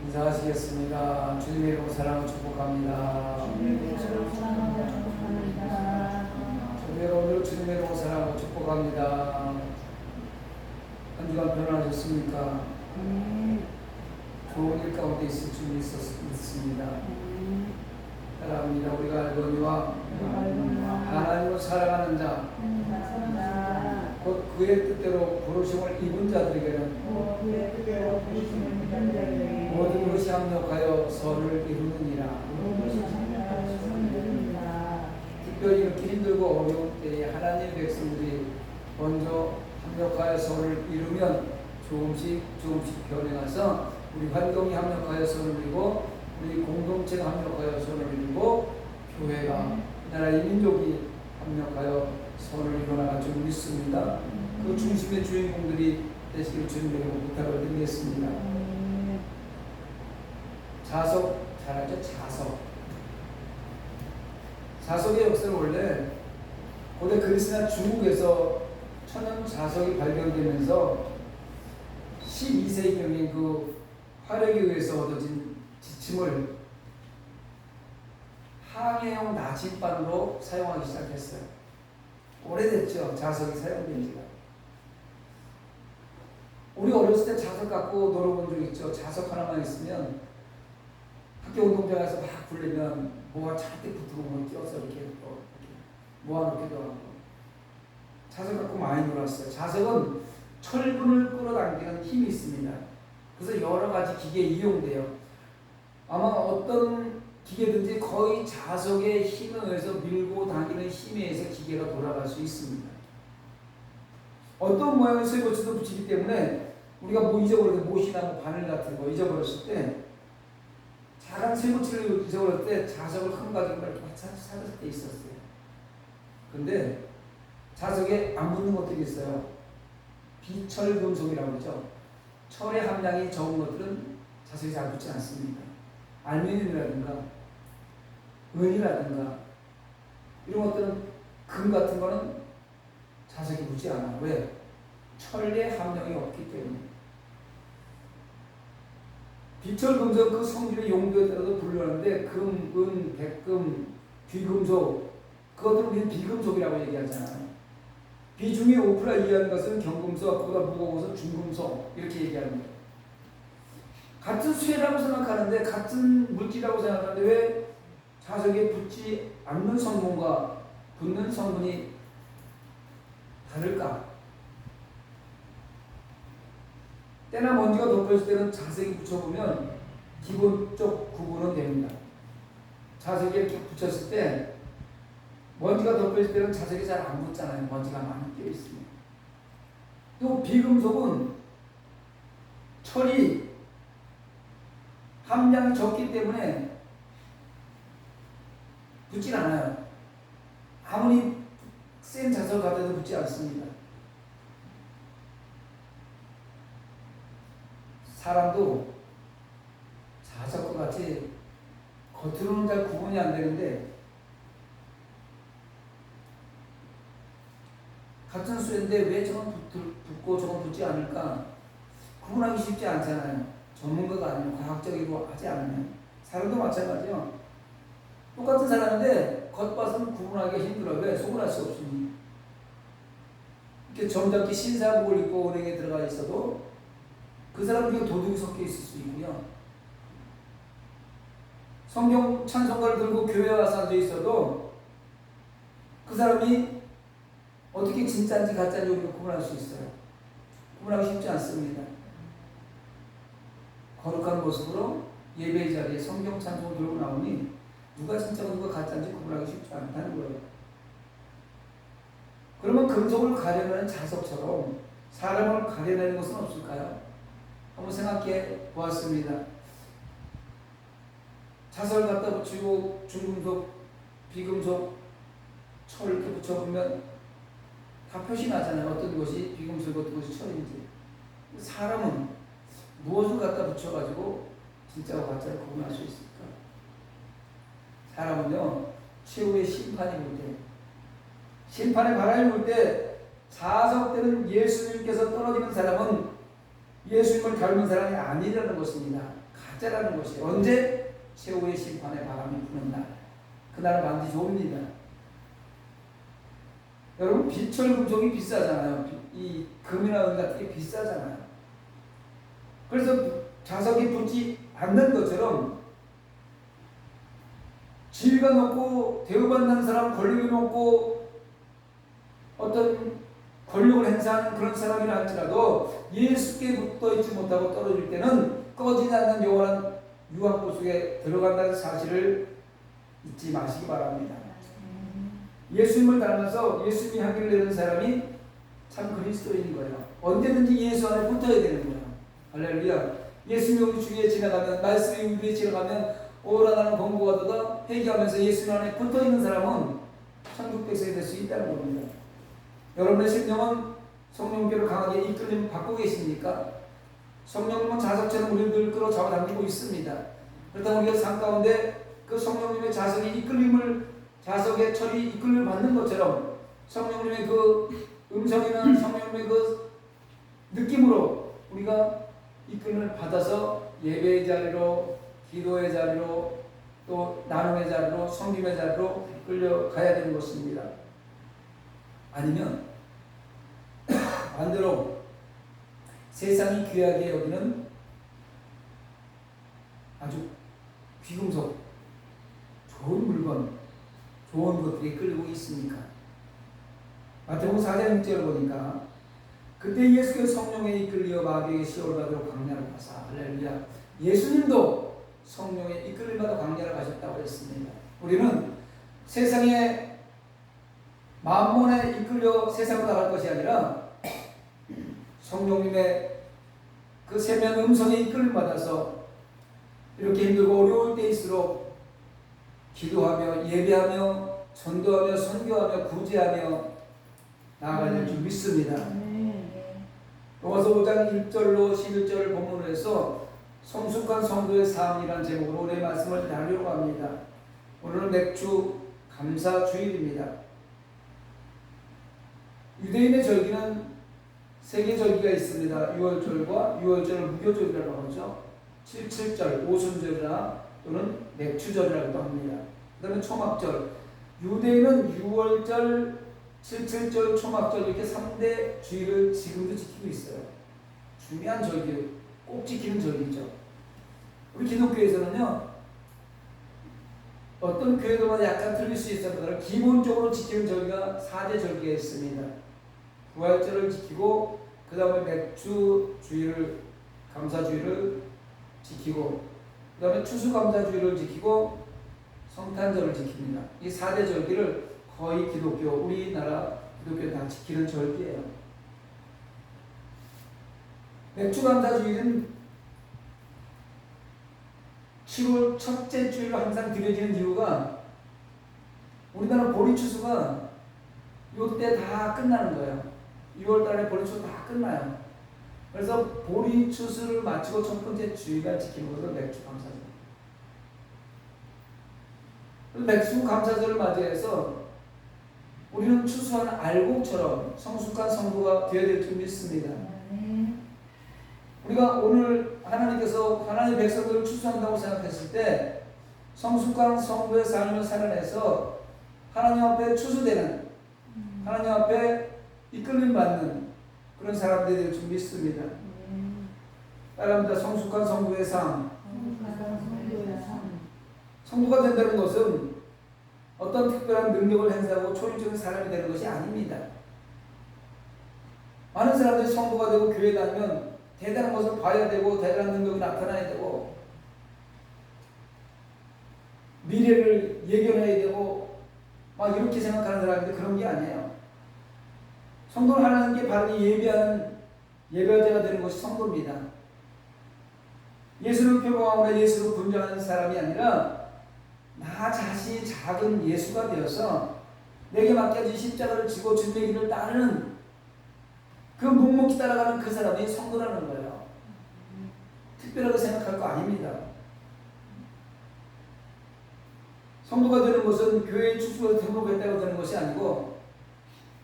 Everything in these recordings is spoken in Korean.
인사하시겠습니다. 주님의 이름으로 사랑을 축복합니다. 주님의 오늘 주님의 이름으로 사랑을 축복합니다. 한 주간 편안하셨습니까? 좋은 일 가운데 있을 줄 믿습니다. 사랑합니다. 우리가 알거니와 하나님을 사랑하는 자, 곧 그의 뜻대로 부르심을 입은 자들에게는 모든 것이 합력하여 선을 이루느니라. 특별히 이렇게 힘들고 어려운 때에 하나님의 백성들이 먼저 합력하여 선을 이루면 조금씩 변해가서 우리 활동이 합력하여 선을 이루고 우리 공동체가 합력하여 선을 이루고 교회가 나라의 민족이 합력하여 선을 이루어나갈 줄 믿습니다. 그 중심의 주인공들이 되시길 주님에게 부탁을 드리겠습니다. 자석 잘 알죠? 자석의 역사는 원래 고대 그리스나 중국에서 천연 자석이 발견되면서 12세기경에 그 화력에 의해서 얻어진 지침을 항해용 나침반으로 사용하기 시작했어요. 오래됐죠, 자석이 사용된 지가. 우리 어렸을 때 자석 갖고 놀아본 적 있죠. 자석 하나만 있으면 학교 운동장에서 막 굴리면 뭐가 잔뜩 붙고 뭐 끼워서 이렇게 모아놓기도 하고. 자석 갖고 많이 놀았어요. 자석은 철분을 끌어당기는 힘이 있습니다. 그래서 여러 가지 기계에 이용돼요. 아마 어떤 기계든지 거의 자석의 힘에 의해서 밀고 당기는 힘에 의해서 기계가 돌아갈 수 있습니다. 어떤 모양의 쇠고치도 붙이기 때문에 우리가 뭐 잊어버릴 때 못이나 뭐 바늘 같은 거 잊어버렸을 때 작은 쇠고치를 잊어버릴 때 자석을 큰 가지고 이렇게 찾을 때 있었어요. 근데 자석에 안 붙는 것들이 있어요. 비철금속이라고 그러죠. 철의 함량이 적은 것들은 자석이 잘 붙지 않습니다. 알루미늄이라든가 은이라든가 이런 것들은 금 같은 거는 자석이 붙지 않아. 왜? 철의 함량이 없기 때문에. 비철금속 그 성질의 용도에 따라서 분류하는데 금, 은, 백금, 귀금속 그것들을 우리는 비금속이라고 얘기하잖아요. 비중이 5% 이하인 것은 경금속, 그보다 무거워서 중금속 이렇게 얘기하는 거예요. 같은 쇠라고 생각하는데 같은 물질이라고 생각하는데 왜 자석에 붙지 않는 성분과 붙는 성분이 다를까? 때나 먼지가 덮여있을 때는 자석이 붙여보면 기본적 구분은 됩니다. 자석이 이렇게 붙였을 때 먼지가 덮여있을 때는 자석이 잘 안 붙잖아요. 먼지가 많이 껴있으면. 또 비금속은 철이 함량이 적기 때문에 붙진 않아요. 아무리 센 자석을 갖다도 붙지 않습니다. 사람도 자석과 같이 겉으로는 잘 구분이 안 되는데 같은 쇠인데 왜 저건 붙고 저건 붙지 않을까 구분하기 쉽지 않잖아요. 전문가가 아니면 과학적이고 하지 않으면. 사람도 마찬가지요. 똑같은 사람인데 겉봐서는 구분하기가 힘들어요. 왜? 속을 알 수 없으니. 이렇게 점잖게 신사복을 입고 은행에 들어가 있어도 그 사람은 그냥 도둑이 섞여 있을 수 있고요. 성경 찬송가를 들고 교회 와서 앉아 있어도 그 사람이 어떻게 진짜인지 가짜인지 우리가 구분할 수 있어요. 구분하기 쉽지 않습니다. 거룩한 모습으로 예배 자리에 성경 찬송을 들고 나오니 누가 진짜고 누가 가짜인지 구분하기 쉽지 않다는 거예요. 그러면 금속을 가려내는 자석처럼 사람을 가려내는 것은 없을까요? 한번 생각해 보았습니다. 자석을 갖다 붙이고 중금속, 비금속, 철 이렇게 붙여보면 다 표시 나잖아요. 어떤 것이 비금속, 어떤 것이 철인지. 사람은 무엇을 갖다 붙여가지고 진짜와 가짜를 구분할 수 있을까? 사람은요, 최후의 심판이 올 때, 심판의 바람이 불 때, 자석되는 예수님께서 떨어지는 사람은 예수님을 닮은 사람이 아니라는 것입니다. 가짜라는 것이에요. 언제? 최후의 심판의 바람이 부는 날. 그날은 반드시 옵니다. 여러분, 비철 금속이 비싸잖아요. 이 금이나 은 같은 게 비싸잖아요. 그래서 자석이 붙지 않는 것처럼 지위가 높고 대우받는 사람, 권력이 높고 어떤 권력을 행사하는 그런 사람이라 할지라도 예수께 붙어있지 못하고 떨어질 때는 꺼지지 않는 영원한 유황불 속에 들어간다는 사실을 잊지 마시기 바랍니다. 예수님을 닮아서 예수님이 하기를 내는 사람이 참 그리스도인인 거예요. 언제든지 예수 안에 붙어야 되는 거예요. 할렐루야. 예수님이 우리 주위에 지나가면, 말씀이 우리 위에 지나가면 오라 나는 공부가 되다 회개하면서 예수님 안에 붙어있는 사람은 천국 백성이 될 수 있다는 겁니다. 여러분의 심령은 성령께로 강하게 이끌림 받고 계십니까? 성령님은 자석처럼 우리를 끌어 잡아당기고 있습니다. 그렇다면 우리가 삶 가운데 그 성령님의 자석이 이끌림을, 자석의 철이 이끌림을 받는 것처럼 성령님의 그 음성이나 성령님의 그 느낌으로 우리가 이끌림을 받아서 예배의 자리로, 기도의 자리로, 또 나눔의 자리로, 섬김의 자리로 끌려가야 되는 것입니다. 아니면 반대로 세상이 귀하게 여기는 아주 귀금속, 좋은 물건, 좋은 것들이 끌고 있습니까? 마태복음 4장 6절을 보니까 그때 예수께서 성령에 이끌려 마귀에게 시험을 받으러 광야를 가사, 할렐루야. 예수님도 성령에 이끌림 받아 광야를 가셨다고 했습니다. 우리는 세상의 만몬에 이끌려 세상으로 나갈 것이 아니라 성령님의 그 세미한 음성에 이끌림 받아서 이렇게 힘들고 어려울 때일수록 기도하며 예배하며 전도하며 선교하며 구제하며 나아가야 될 줄 믿습니다. 로마서 5장 1절로 11절을 본문으로 해서 성숙한 성도의 삶이라는 제목으로 오늘의 말씀을 나누려고 합니다. 오늘은 맥주 감사 주일입니다. 유대인의 절기는 세 개 절기가 있습니다. 유월절과 유월절을 무교절이라고 하죠. 77절, 오순절이나 또는 맥주절이라고도 합니다. 그 다음에 초막절. 유대인은 유월절, 77절, 초막절 이렇게 3대 주일을 지금도 지키고 있어요. 중요한 절기, 꼭 지키는 절기죠. 우리 기독교에서는요, 어떤 교회들마다 약간 틀릴 수 있어도 기본적으로 지키는 절기가 4대 절기가 있습니다. 부활절을 지키고 그 다음에 맥주주일을, 감사주일을 지키고 그 다음에 추수감사주일을 지키고 성탄절을 지킵니다. 이 4대 절기를 거의 기독교, 우리나라 기독교 다 지키는 절기예요. 맥주감사주일은 7월 첫째 주일로 항상 드려지는 이유가 우리나라 보리추수가 이때 다 끝나는 거예요. 6월달에 보리추수 다 끝나요. 그래서 보리추수를 마치고 첫 번째 주일날 지키는 것은 맥주감사절. 맥주감사절을 맞이해서 우리는 추수하는 알곡처럼 성숙한 성도가 되어야 될 줄 믿습니다. 우리가 오늘 하나님께서 하나님의 백성들을 추수한다고 생각했을 때 성숙한 성도의 삶을 살아내서 하나님 앞에 추수되는, 하나님 앞에 이끌림 받는 그런 사람들이 될 줄 믿습니다. 따라합니다. 성숙한 성도의 삶. 성도가 된다는 것은 어떤 특별한 능력을 행사하고 초인적인 사람이 되는 것이 아닙니다. 많은 사람들이 성도가 되고 교회에 다니면 대단한 것을 봐야 되고 대단한 능력이 나타나야 되고 미래를 예견해야 되고 막 이렇게 생각하는 사람인데 그런 게 아니에요. 성도를 하나님께 바르게 예배하는 예배자가 되는 것이 성도입니다. 예수를 표방하거나 예수를 분장하는 사람이 아니라 나 자신이 작은 예수가 되어서 내게 맡겨진 십자가를 지고 주님의 길을 따르는 그 묵묵히 따라가는 그 사람이 성도라는 거예요. 특별하게 생각할 거 아닙니다. 성도가 되는 것은 교회에 추수에 등록했다고 되는 것이 아니고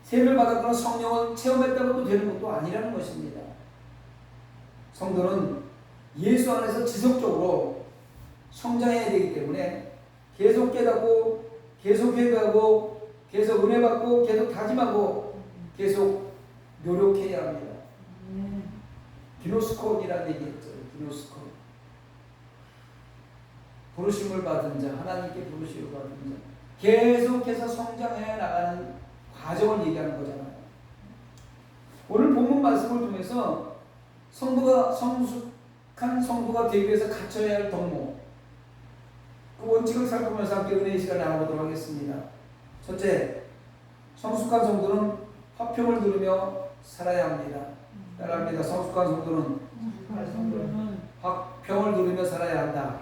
세례를 받았거나 성령을 체험했다고 되는 것도 아니라는 것입니다. 성도는 예수 안에서 지속적으로 성장해야 되기 때문에 계속 깨닫고 계속 회개하고 계속 은혜 받고 계속 다짐하고 계속 노력해야 합니다. 기노스콘이라는 얘기했죠. 기노스콘. 부르심을 받은 자, 하나님께 부르심을 받은 자, 계속해서 성장해 나가는 과정을 얘기하는 거잖아요. 오늘 본문 말씀을 통해서 성숙한 성도가 되기 위해서 갖춰야 할 덕목, 그 원칙을 살펴보면서 함께 은혜의 시간을 나눠보도록 하겠습니다. 첫째, 성숙한 성도는 화평을 누리며 살아야 합니다. 따라합니다. 성숙한 성도는 화평을 누리며 살아야 한다.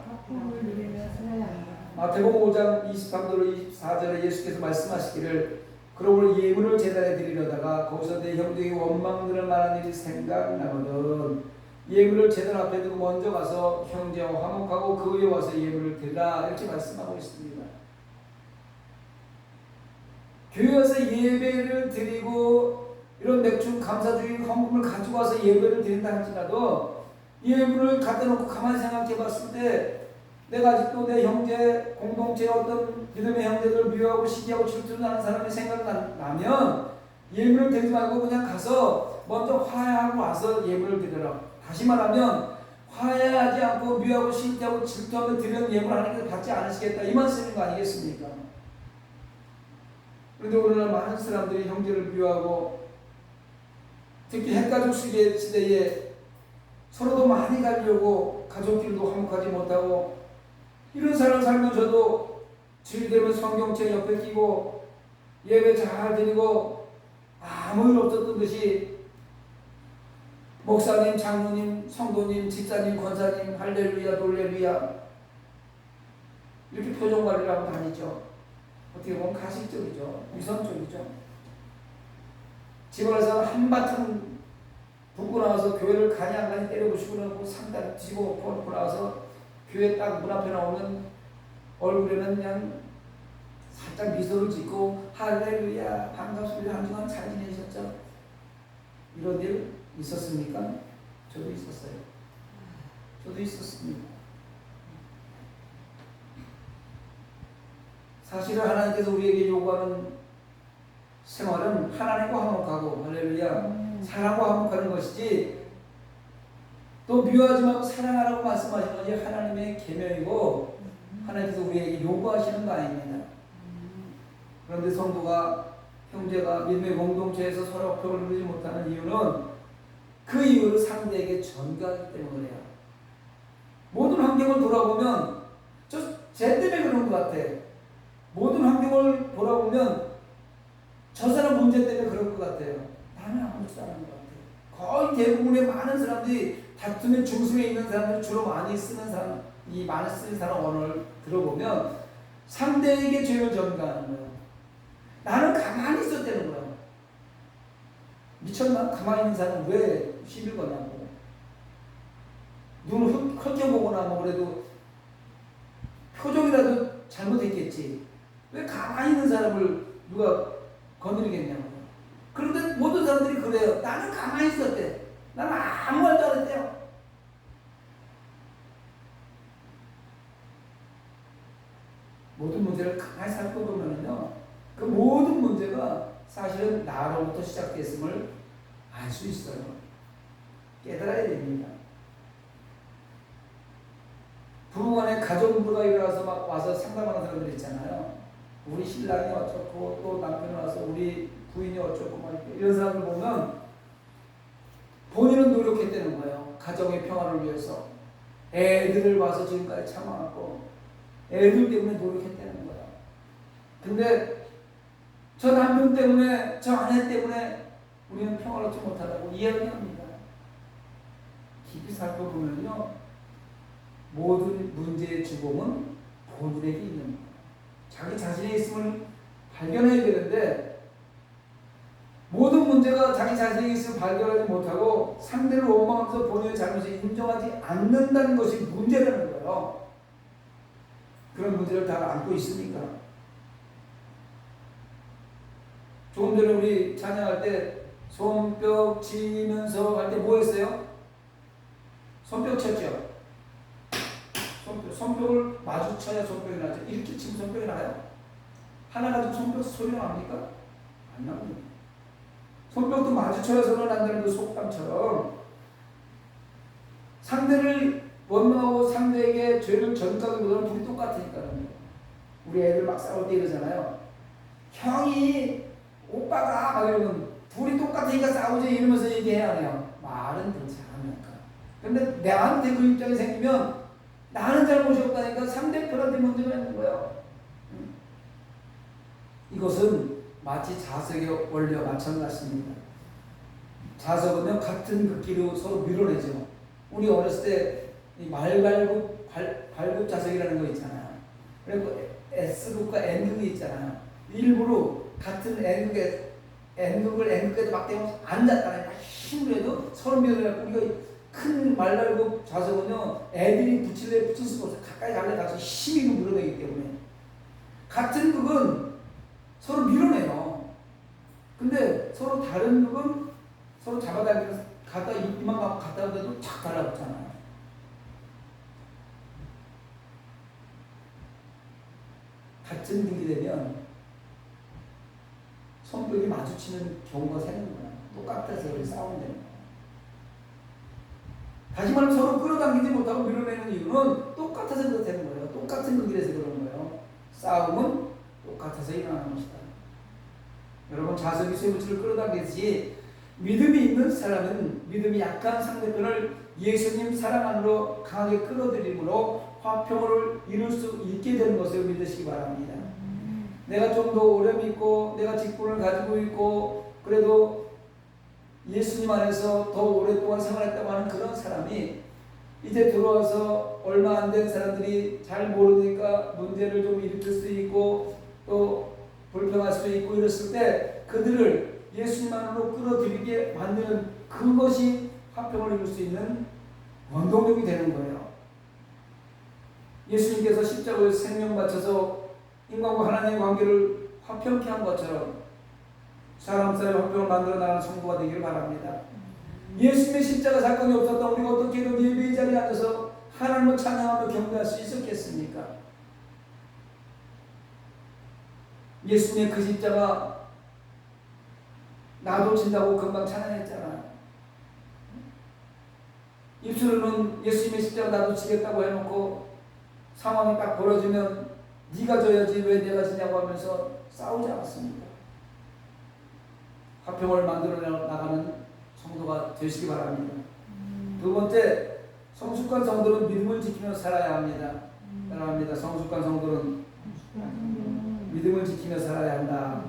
마태복음 5장 23절 24절에 예수께서 말씀하시기를 그러므로 예물을 제단에 드리려다가 거기서 내 형제에게 원망들을 말하는 일이 생각나거든 예물을 제단 앞에 두고 먼저 가서 형제와 화목하고 그 위에 와서 예물을 드리라 이렇게 말씀하고 있습니다. 교회 와서 예배를 드리고 이런 맥주 감사주의 헌금을 가지고 와서 예배를 드린다 할지라도 예물을 갖다 놓고 가만히 생각해 봤을 때 내가 아직도 내 형제 공동체의 어떤 믿음의 형제들을 미워하고 시기하고 질투하는 사람이 생각나면 예물을 드리지 말고 그냥 가서 먼저 화해하고 와서 예물을 드려라. 다시 말하면 화해하지 않고 미워하고 시기하고 질투하며 드리는 예물 하나님께서 받지 않으시겠다 이 말씀인 거 아니겠습니까? 그런데 오늘날 많은 사람들이 형제를 미워하고 특히 핵가족 시대에 서로도 많이 가려고 가족끼리도 화목하지 못하고 이런 삶을 살면서도 주일 되면 성경책 옆에 끼고 예배 잘 드리고 아무 일 없었던 듯이 목사님, 장로님, 성도님, 집사님, 권사님 할렐루야 놀렐루야 이렇게 표정 관리를 하고 다니죠. 어떻게 보면 가식적이죠. 위선적이죠. 집안에서 한바탕 붓고 나와서 교회를 가니 안 가니 때려부시고 나고 상단 뒤집어 엎고 나와서 교회 딱 문 앞에 나오면 얼굴에는 그냥 살짝 미소를 짓고 할렐루야 반갑습니다 한 주간 잘 지내셨죠? 이런 일 있었습니까? 저도 있었어요. 저도 있었습니다. 사실은 하나님께서 우리에게 요구하는 생활은 하나님과 화목하고 할렐루야 사랑과 화목하는 것이지 또 미워하지 말고 사랑하라고 말씀하시는 것이 하나님의 계명이고 하나님께서 우리에게 요구하시는 거 아닙니다. 그런데 성도가 형제가 믿음의 공동체에서 서로 화평을 누리지 못하는 이유는 그 이유를 상대에게 전가하기 때문이에요. 모든 환경을 돌아보면 쟤 때문에 그런 것 같아. 모든 환경을 돌아보면 저 사람 문제 때문에 그럴 것 같아요. 나는 아무렇지도 않은 것 같아요. 거의 대부분의 많은 사람들이 다툼의 중심에 있는 사람들이 주로 많이 쓰는 사람, 이 많이 쓰는 사람 언어를 들어보면 상대에게 죄를 전가하는 거예요. 나는 가만히 있었다는 거예요. 미쳤나? 가만히 있는 사람은 왜 시비를 거냐고. 눈을 헐켜보거나 뭐 그래도 표정이라도 잘못했겠지. 왜 가만히 있는 사람을 누가 건드리겠냐고. 그런데 모든 사람들이 그래요. 나는 가만히 있었대. 나는 아무 말도 안 했대요. 모든 문제를 가만히 살펴보면요, 그 모든 문제가 사실은 나로부터 시작됐음을 알 수 있어요. 깨달아야 됩니다. 부부간에 가정부가 일어나서 막 와서 상담하는 사람들 있잖아요. 우리 신랑이 어쩌고 또 남편이 와서 우리 부인이 어쩌고 막 이런 사람들 보면 본인은 노력했다는 거예요. 가정의 평화를 위해서. 애들을 봐서 지금까지 참아왔고 애들 때문에 노력했다는 거예요. 근데 저 남편 때문에 저 아내 때문에 우리는 평화를 얻지 못하다고 이야기합니다. 깊이 살펴보면요, 모든 문제의 주범은 본인에게 있는 거예요. 자기 자신의 있음을 발견해야 되는데 모든 문제가 자기 자신의 있음을 발견하지 못하고 상대를 원망하면서 본인의 잘못을 인정하지 않는다는 것이 문제라는 거예요. 그런 문제를 다 안고 있으니까. 조금 전에 우리 찬양할 때 손뼉 치면서 할 때 뭐 했어요? 손뼉 쳤죠. 손뼉을 마주쳐야 손뼉이 나죠. 이렇게 치면 손뼉이 나요? 하나 가지고 손뼉 소리가 납니까? 안 납니다. 손뼉도 마주쳐야 소리가 난다는 그 속담처럼 상대를 원망하고 상대에게 죄를 전가하기보다는 둘이 똑같으니까요. 우리 애들 막 싸울 때 이러잖아요. 형이 오빠가 막 이러면 둘이 똑같으니까 싸우지 이러면서 얘기해야 해요. 말은 그렇지 않으니까. 근데 나한테 그 입장이 생기면 나는 잘못이 없다니까 상대편한테 문제가 있는 거예요. 이것은 마치 자석의 원리와 마찬가지입니다. 자석은요 같은 극기로 서로 밀어내죠. 우리 어렸을 때 발굽 자석이라는 거 있잖아요. 그리고 S극과 N극이 있잖아요. 일부러 같은 N극을 N극에도 막 대면서 앉았다가 힘으로 해도 서로 밀어내고 우리가 큰 말발굽 자석은요 애들이 붙일 수가 없어요. 가까이 달려가서 힘이 밀어내기 때문에 같은 극은 서로 밀어내요. 근데 서로 다른 극은 서로 잡아당기면서 갖다 이만 갖다 대도 착 달라붙잖아요. 같은 극이 되면 손뼉이 마주치는 경우가 생기는 거야. 똑같아서 싸우면 되는 거야. 다시 말하면 서로 끌어당기지 못하고 밀어내는 이유는 똑같아서 그렇게 되는 거예요. 똑같은 극이라서 그런 거예요. 싸움은 똑같아서 일어나는 것이다. 여러분 자석이 쇠붙이를 끌어당기듯이 믿음이 있는 사람은 믿음이 약한 상대편을 예수님 사랑 안으로 강하게 끌어들임으로 화평을 이룰 수 있게 되는 것을 믿으시기 바랍니다. 내가 좀 더 오래 믿고 내가 직분을 가지고 있고 그래도 예수님 안에서 더 오랫동안 생활했다고 하는 그런 사람이 이제 들어와서 얼마 안 된 사람들이 잘 모르니까 문제를 좀 일으킬 수 있고 또 불평할 수 있고 이랬을 때 그들을 예수님만으로 끌어들이게 만드는 그것이 화평을 이룰 수 있는 원동력이 되는 거예요. 예수님께서 십자가에 생명 바쳐서 인간과 하나님의 관계를 화평케 한 것처럼 사람 사이의 화평을 만들어 나가는 성도가 되기를 바랍니다. 예수님의 십자가 사건이 없었다면 우리가 어떻게 이런 예배의 자리에 앉아서 하나님을 찬양하며 경배할 수 있었겠습니까? 예수님의 그 십자가 나도 진다고 금방 찬양했잖아. 입술로는 예수님의 십자가 나도 지겠다고 해놓고 상황이 딱 벌어지면 네가 져야지 왜 내가 지냐고 하면서 싸우지 않았습니다. 화평을 만들어 나가는 성도가 되시기 바랍니다. 두 번째, 성숙한 성도는 믿음을 지키며 살아야 합니다. 사랑합니다. 성숙한 성도는 믿음을 지키며 살아야 한다.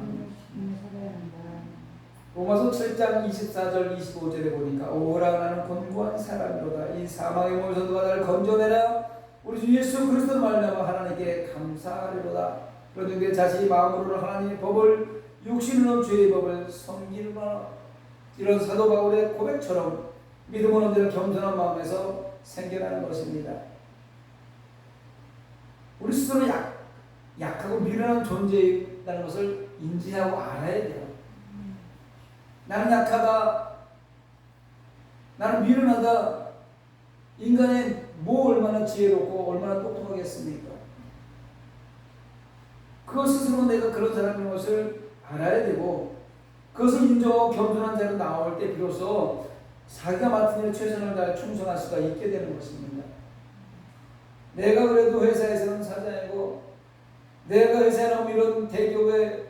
로마서 7장 24절 25절에 보니까 오라 나는 곤고한 사람이로다. 이 사망의 몸에서 누가 나를 건져내라. 우리 주 예수 그리스도 말미암아 하나님께 감사하리로다. 그런데 자신이 마음으로는 하나님의 법을 육신으로 죄의 법을 섬기는구나. 이런 사도 바울의 고백처럼 믿음은 언제나 겸손한 마음에서 생겨나는 것입니다. 우리 스스로 약하고 미련한 존재라는 것을 인지하고 알아야 돼요. 나는 약하다. 나는 미련하다. 인간의 뭐 얼마나 지혜롭고 얼마나 똑똑하겠습니까? 그것 스스로 내가 그런 사람인 것을 알아야 되고 그것을 인정하고 겸손한 자로 나올 때 비로소 자기가 맡은 일에 최선을 다해 충성할 수가 있게 되는 것입니다. 내가 그래도 회사에서는 사장이고 내가 회사에 나오면 이런 대기업의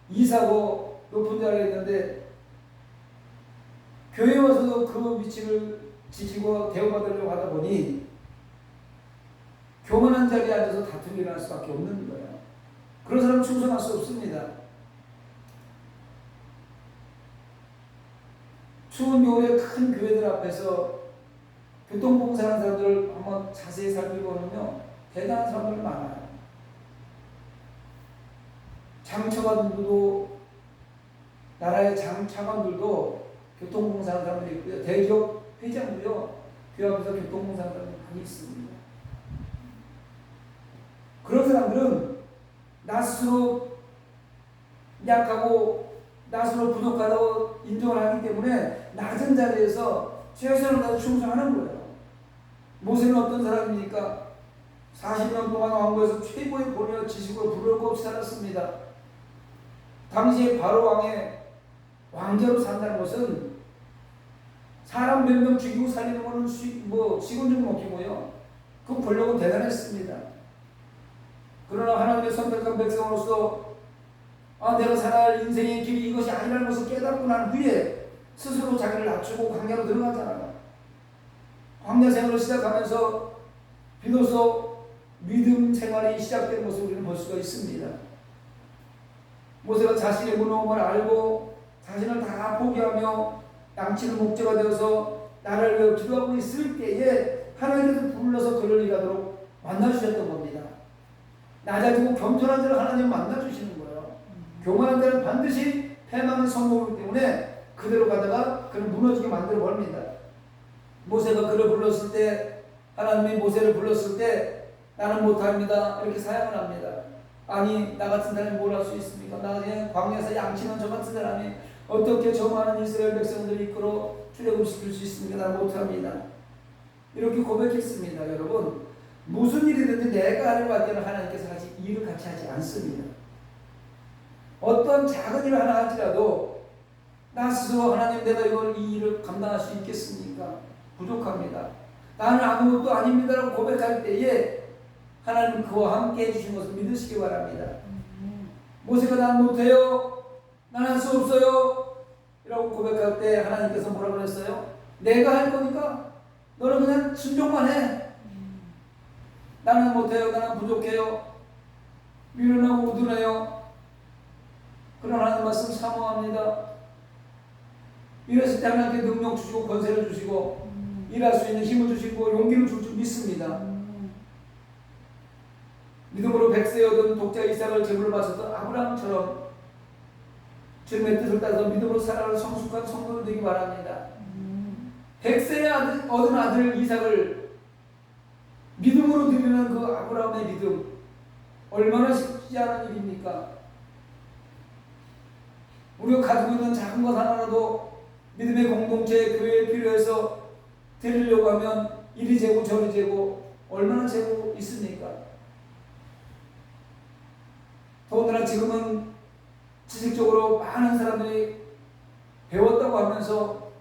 이사고 높은 자리에 있는데 교회에 와서도 그 위치를 지키고 대우받으려고 하다 보니 교만한 자리에 앉아서 다툼이 일어날 수밖에 없는 거예요. 그런 사람은 충성할 수 없습니다. 추운 겨울에 큰 교회들 앞에서 교통봉사하는 사람들을 한번 자세히 살펴보면요 대단한 사람들 많아요. 장차관들도 나라의 장차관들도 교통봉사하는 사람들이 있고요. 대기업 회장도요 교회 앞에서 교통봉사하는 사람들이 많이 있습니다. 그런 사람들은 나 스스로 약하고 나 스스로 부족하다고 인정을 하기 때문에 낮은 자리에서 최선을 다해서 충성하는 거예요. 모세는 어떤 사람입니까? 40년 동안 왕국에서 최고의 권위와 지식으로 부를 것 없이 살았습니다. 당시에 바로 왕의 왕자로 산다는 것은 사람 몇 명 죽이고 살리는 것은 시군 좀 먹히고요. 그 권력은 대단했습니다. 그러나 하나님의 선택한 백성으로서 내가 살아야 할 인생의 길이 이것이 아니라는 것을 깨닫고 난 후에 스스로 자기를 낮추고 광야로 들어가잖아요. 광야 생활을 시작하면서 비로소 믿음 생활이 시작된 것을 우리는 볼 수가 있습니다. 모세가 자신의 무너움을 알고 자신을 다 포기하며 양치는 목재가 되어서 나를 위해 기도하고 있을 때에 하나님께서 불러서 그를 일하도록 만나주셨던 겁니다. 낮아지고 겸손한 자를 하나님 만나주시는 거예요. 교만한 자는 반드시 패망의 성공이기 때문에 그대로 가다가 그를 무너지게 만들어 버립니다. 모세가 그를 불렀을 때, 하나님이 모세를 불렀을 때 나는 못합니다 이렇게 사양을 합니다. 아니, 나 같은 사람이 뭘 할 수 있습니까? 나 그냥 광야에서 양치는 저 같은 사람이 어떻게 저 많은 이스라엘 백성들을 이끌어 출애굽시킬 수 있습니까? 나는 못합니다. 이렇게 고백했습니다. 여러분, 무슨 일이든지 내가 하려고 할 때는 하나님께서 일을 같이 하지 않습니다. 어떤 작은 일을 하나 할지라도 나 스스로 하나님, 내가 이 일을 감당할 수 있겠습니까? 부족합니다. 나는 아무것도 아닙니다라고 고백할 때에 하나님 그와 함께 해주신 것을 믿으시기 바랍니다. 모세가 난 못해요, 난 할 수 없어요 이라고 고백할 때 하나님께서 뭐라고 그랬어요? 내가 할 거니까 너는 그냥 순종만 해. 나는 못해요, 나는 부족해요, 미련하고 우둔해요. 그런 하나님 말씀 사모합니다. 이랬을 때 하나님께 능력 주시고 권세를 주시고 일할 수 있는 힘을 주시고 용기를 줄 줄 믿습니다. 믿음으로 백세에 얻은 독자 이삭을 제물로 바쳤던 아브라함처럼 주님의 뜻을 따라서 믿음으로 살아가는 성숙한 성도들 되기 바랍니다. 백세에 얻은 아들 이삭을 믿음으로 드리는 그 아브라함의 믿음, 얼마나 쉽지 않은 일입니까? 우리가 가지고 있는 작은 것 하나라도 믿음의 공동체, 교회에 필요해서 드리려고 하면 이리 재고 저리 재고 얼마나 재고 있습니까? 더군다나 지금은 지식적으로 많은 사람들이 배웠다고 하면서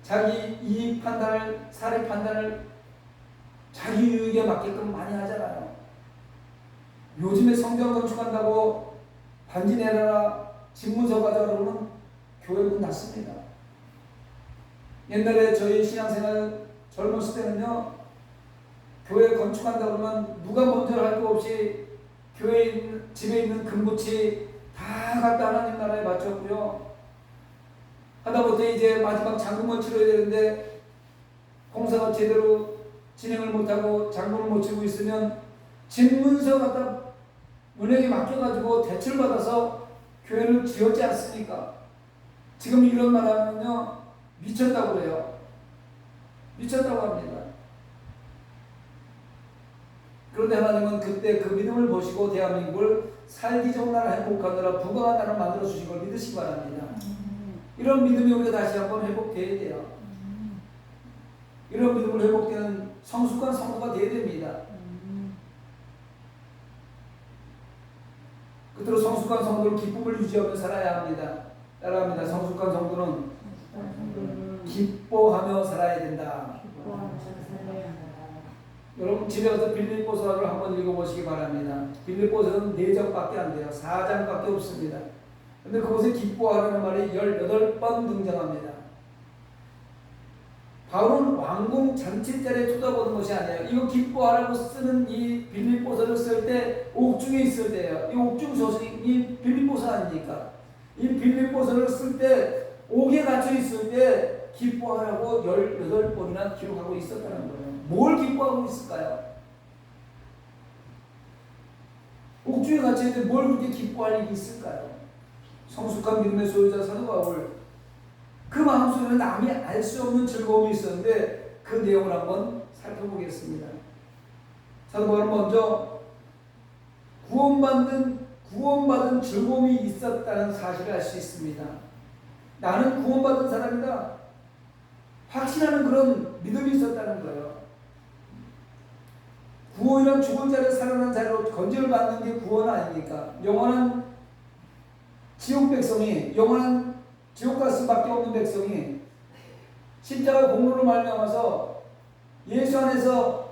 자기 이익 판단을, 사례 판단을 자기 유익에 맞게끔 많이 하잖아요. 요즘에 성경 건축한다고 반지 내놔라, 집문서 가자 그러면 교회 문 닫습니다. 옛날에 저희 신앙생활 젊었을 때는요, 교회 건축한다 그러면 누가 먼저 할 거 없이 교회에 집에 있는 금붙이 다 갖다 하나님 나라에 맞췄고요. 하다못해 이제 마지막 장금을 치러야 되는데 공사가 제대로 진행을 못하고 장금을 못 치고 있으면 집문서 갖다 은행에 맡겨가지고 대출 받아서 교회를 지었지 않습니까? 지금 이런 말 하면요, 미쳤다고 그래요. 미쳤다고 합니다. 그런데 하나님은 그때 그 믿음을 보시고 대한민국을 살기 좋은 나라, 행복한 나라, 부강한 나라를 만들어 주신 걸 믿으시기 바랍니다. 이런 믿음이 우리가 다시 한번 회복되어야 돼요. 이런 믿음을 회복되는 성숙한 성도가 되어야 됩니다. 그대로 성숙한 성도는 기쁨을 유지하며 살아야 합니다. 따라합니다. 성숙한 성도는 기뻐하며 살아야 된다. 여러분 집에 가서 빌립보서를 한번 읽어보시기 바랍니다. 빌립보서는 4장밖에 안 돼요. 4장밖에 없습니다. 근데 그곳에 기뻐하라는 말이 18번 등장합니다. 바울은 왕궁 잔치자리에 쳐다보는 것이 아니에요. 이거 기뻐하라고 쓰는 이 빌립보서를 쓸 때 옥중에 있을 때예요. 이 옥중 소식이 빌립보서 아닙니까? 이 빌립보서를 쓸 때 옥에 갇혀 있을 때 기뻐하라고 18번이나 기록하고 있었다는 거예요. 뭘 기뻐하고 있을까요? 옥중에 갇혀 있는데 뭘 그렇게 기뻐할 일이 있을까요? 성숙한 믿음의 소유자 사도 바울, 그 마음속에는 남이 알 수 없는 즐거움이 있었는데 그 내용을 한번 살펴보겠습니다. 사도 바울은 먼저 구원받은 즐거움이 있었다는 사실을 알 수 있습니다. 나는 구원받은 사람이다, 확신하는 그런 믿음이 있었다는 거예요. 구원이란 죽은 자를 살아난 자로 건져를 받는 게 구원 아닙니까? 영원한 지옥 백성이, 영원한 지옥 갈 수밖에 없는 백성이 십자가 공로로 말미암아서 예수 안에서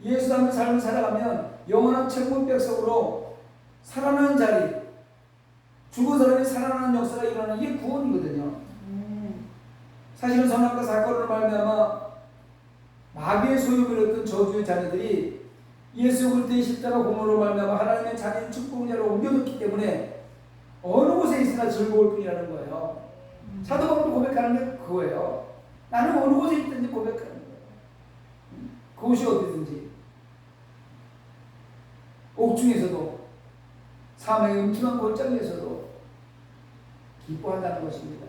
예수 안의 삶을 살아가면 영원한 천국 백성으로 살아나는 자리, 죽은 사람이 살아나는 역사가 일어나는 게 구원이거든요. 사실은 선악과 사건으로 말미암아 마귀의 소유를 했던 저주의 자녀들이 예수 그리스도의 십자가 공로로 말미암아 하나님의 자녀인 축복자로 옮겨졌기 때문에 어느 곳에 있으나 즐거울 뿐이라는 거예요. 사도 바울도 고백하는 게 그거예요. 나는 어느 곳에 있든지 고백하는 거예요. 그곳이 어디든지, 옥중에서도 사망의 음침한 골짜기에서도 기뻐한다는 것입니다.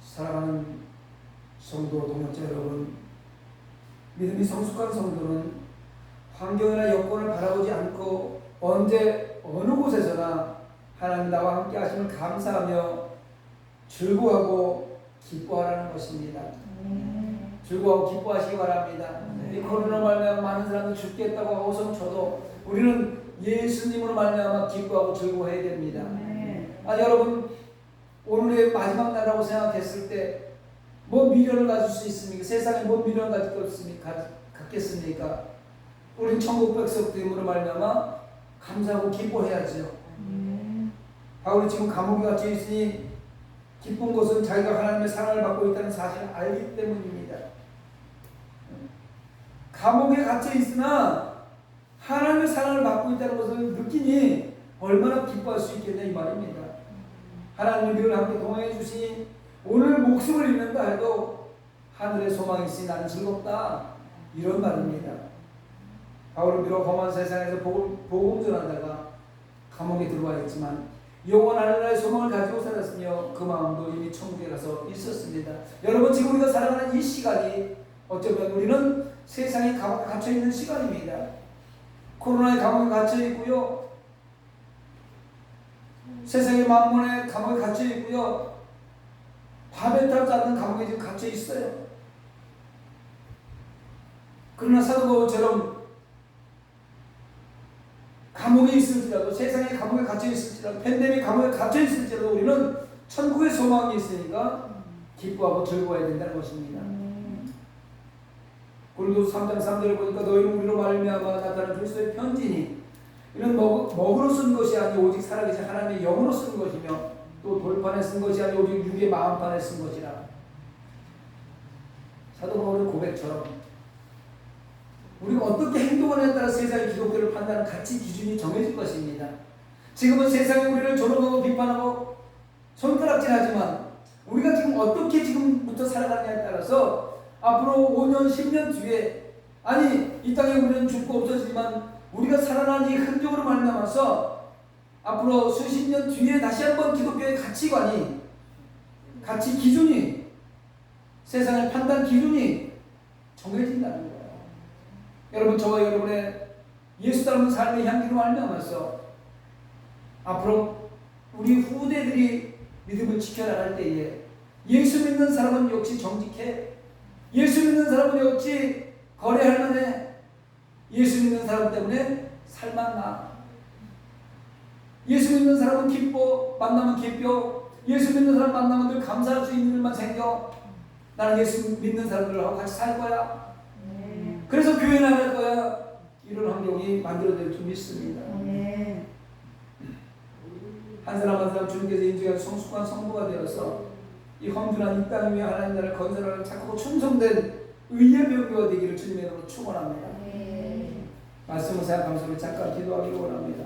사랑하는 성도 동역자 여러분, 믿음이 성숙한 성도는 환경이나 여건을 바라보지 않고 언제 어느 곳에서나 하나님 나와 함께 하심을 감사하며 즐거워하고 기뻐하라는 것입니다. 즐거워하고 기뻐하시기 바랍니다. 이 코로나 말미암아 많은 사람들이 죽겠다고 하고선 쳐도 우리는 예수님으로 말미암아 기뻐하고 즐거워해야 됩니다. 여러분, 오늘의 마지막 날이라고 생각했을 때 뭐 미련을 가질 수 있습니까? 세상에 뭐 미련을 갖겠습니까? 우리는 천국 백성됨으로 말미암아 감사하고 기뻐해야죠. 바울이 지금 감옥에 갇혀 있으니 기쁜 것은 자기가 하나님의 사랑을 받고 있다는 사실을 알기 때문입니다. 감옥에 갇혀 있으나 하나님의 사랑을 받고 있다는 것을 느끼니 얼마나 기뻐할 수 있겠냐 이 말입니다. 하나님이 늘 함께 동행해 주시니 오늘 목숨을 잃는다 해도 하늘의 소망이 있으니 나는 즐겁다, 이런 말입니다. 바울은 비록 험한 세상에서 복음 전하다가 감옥에 들어와 있지만 영원한 하늘의 소망을 가지고 살았으며 그 마음도 이미 천국에 가서 있었습니다. 여러분, 지금 우리가 살아가는 이 시간이 어쩌면 우리는 세상에 갇혀 있는 시간입니다. 코로나의 감옥에 갇혀 있고요, 세상의 만문의 감옥에 갇혀 있고요, 바벨탑 않는 감옥에 지금 갇혀 있어요. 그러나 사도 바울처럼 감옥에 있을지라도, 세상의 감옥에 갇혀 있을지라도, 팬데믹 감옥에 갇혀 있을지라도 우리는 천국의 소망이 있으니까 기뻐하고 즐거워야 된다는 것입니다. 고린도서 3장 3절을 보니까 너희는 우리로 말미암아 나타난 그리스도의 편지니 이는 먹으로 쓴 것이 아니 오직 살아계신 하나님의 영으로 쓴 것이며 또 돌판에 쓴 것이 아니 오직 육의 마음판에 쓴 것이라. 사도 바울의 고백처럼 우리가 어떻게 행동하느냐에 따라 세상의 기독교를 판단하는 가치 기준이 정해질 것입니다. 지금은 세상이 우리를 조롱하고 비판하고 손가락질하지만 우리가 지금 어떻게 지금부터 살아가느냐에 따라서 앞으로 5년, 10년 뒤에, 아니 이 땅에 우리는 죽고 없어지지만 우리가 살아난 이 흔적으로 말미암아서 앞으로 수십 년 뒤에 다시 한번 기독교의 가치관이, 가치 기준이 세상의 판단 기준이 정해진다는 거예요. 여러분, 저와 여러분의 예수 닮은 삶의 향기로 말미암아서 앞으로 우리 후대들이 믿음을 지켜나갈 때에 예수 믿는 사람은 역시 정직해. 예수 믿는 사람은 역시 거래할 만해. 예수 믿는 사람 때문에 살만나. 예수 믿는 사람은 기뻐. 만나면 기뻐. 예수 믿는 사람 만나면 늘 감사할 수 있는 일만 생겨. 나는 예수 믿는 사람들하고 같이 살 거야. 그래서 교회 나갈 거야. 이런 환경이 만들어질 줄 믿습니다. 한 사람 한 사람 주님께서 인정한 성숙한 성도가 되어서 이 험준한 이 땅 위에 하나님 나라를 건설하는 착하고 충성된 의의 병거가 되기를 주님의 이름으로 축원합니다. 말씀을 생각하면서 우리 잠깐 기도하기를 원합니다.